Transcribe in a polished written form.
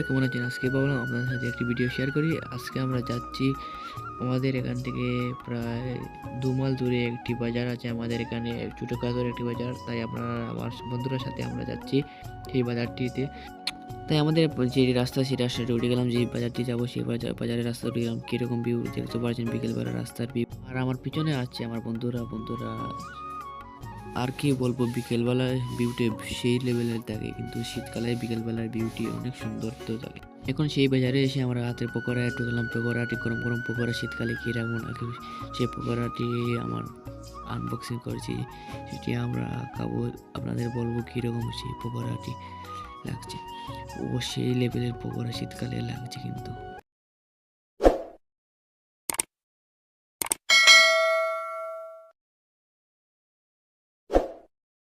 কেমন আছেন? আজকে ভাবলাম আপনাদের সাথে একটি ভিডিও শেয়ার করি। আজকে আমরা যাচ্ছি আমাদের এখান থেকে প্রায় ২ মাইল দূরে একটি বাজার আছে। আমাদের এখানে ছোটখাটো একটি বাজার। তাই আমার বন্ধুদের সাথে আমরা যাচ্ছি সেই বাজারটিতে। তাই আমাদের যে রাস্তা সেই রাস্তাটা উঠে গেলাম, যেই বাজারটি যাবো সেই বাজারের রাস্তা উঠে গেলাম। কীরকম ভিউ দেখতে পাচ্ছেন বিকেলবেলা রাস্তার ভিউ। আর আমার পিছনে আছে আমার বন্ধুরা আর কি বলবো, বিকেলবেলায় ভিউটি সেই লেভেলের থাকে, কিন্তু শীতকালে বিকেলবেলার ভিউটি অনেক সুন্দর তো থাকে। এখন সেই বাজারে এসে আমরা হাতের পকোড়া একটু খেলাম। পকোড়াটি গরম গরম পকোড়া, শীতকালে কীরকম লাগে সেই পকোড়াটি আমার আনবক্সিং করেছি, সেটি আমরা খাবো। আপনাদের বলবো কীরকম সেই পকোড়াটি লাগছে। ও সেই লেভেলের পকোড়া শীতকালে লাগছে কিন্তু।